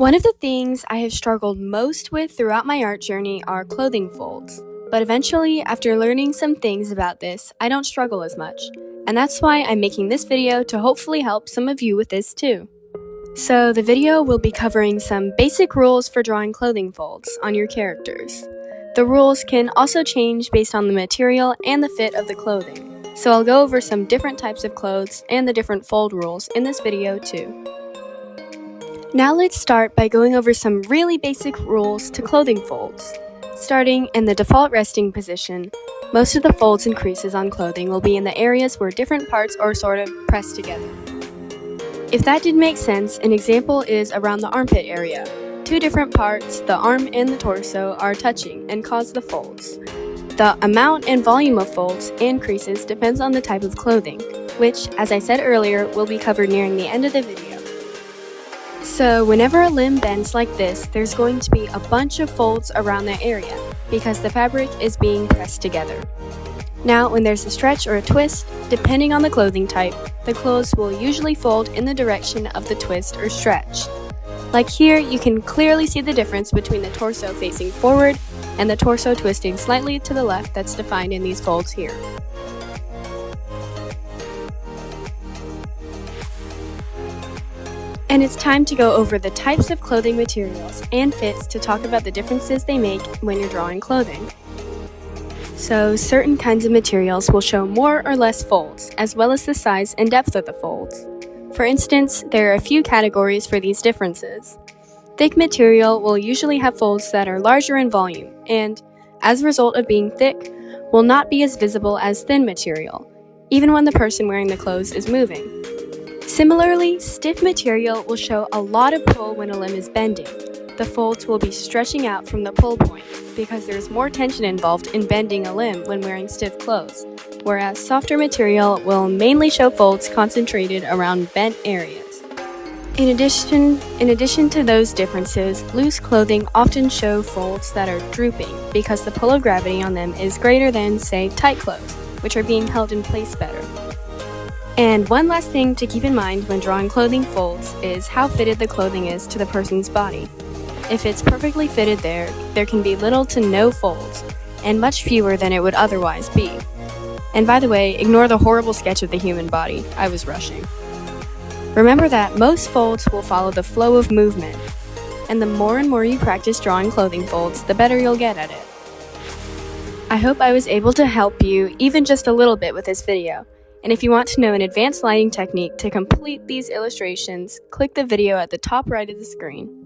One of the things I have struggled most with throughout my art journey are clothing folds. But eventually, after learning some things about this, I don't struggle as much. And that's why I'm making this video to hopefully help some of you with this too. So the video will be covering some basic rules for drawing clothing folds on your characters. The rules can also change based on the material and the fit of the clothing. So I'll go over some different types of clothes and the different fold rules in this video too. Now let's start by going over some really basic rules to clothing folds. Starting in the default resting position, most of the folds and creases on clothing will be in the areas where different parts are sort of pressed together. If that didn't make sense, an example is around the armpit area. Two different parts, the arm and the torso, are touching and cause the folds. The amount and volume of folds and creases depends on the type of clothing, which, as I said earlier, will be covered nearing the end of the video. So whenever a limb bends like this, there's going to be a bunch of folds around that area because the fabric is being pressed together. Now, when there's a stretch or a twist, depending on the clothing type, the clothes will usually fold in the direction of the twist or stretch. Like here, you can clearly see the difference between the torso facing forward and the torso twisting slightly to the left that's defined in these folds here. And it's time to go over the types of clothing materials and fits to talk about the differences they make when you're drawing clothing. So, certain kinds of materials will show more or less folds, as well as the size and depth of the folds. For instance, there are a few categories for these differences. Thick material will usually have folds that are larger in volume, and, as a result of being thick, will not be as visible as thin material, even when the person wearing the clothes is moving. Similarly, stiff material will show a lot of pull when a limb is bending. The folds will be stretching out from the pull point because there's more tension involved in bending a limb when wearing stiff clothes, whereas softer material will mainly show folds concentrated around bent areas. In addition to those differences, loose clothing often show folds that are drooping because the pull of gravity on them is greater than, say, tight clothes, which are being held in place better. And one last thing to keep in mind when drawing clothing folds is how fitted the clothing is to the person's body. If it's perfectly fitted there can be little to no folds, and much fewer than it would otherwise be. And by the way, ignore the horrible sketch of the human body. I was rushing. Remember that most folds will follow the flow of movement, and the more and more you practice drawing clothing folds, the better you'll get at it. I hope I was able to help you even just a little bit with this video. And if you want to know an advanced lighting technique to complete these illustrations, click the video at the top right of the screen.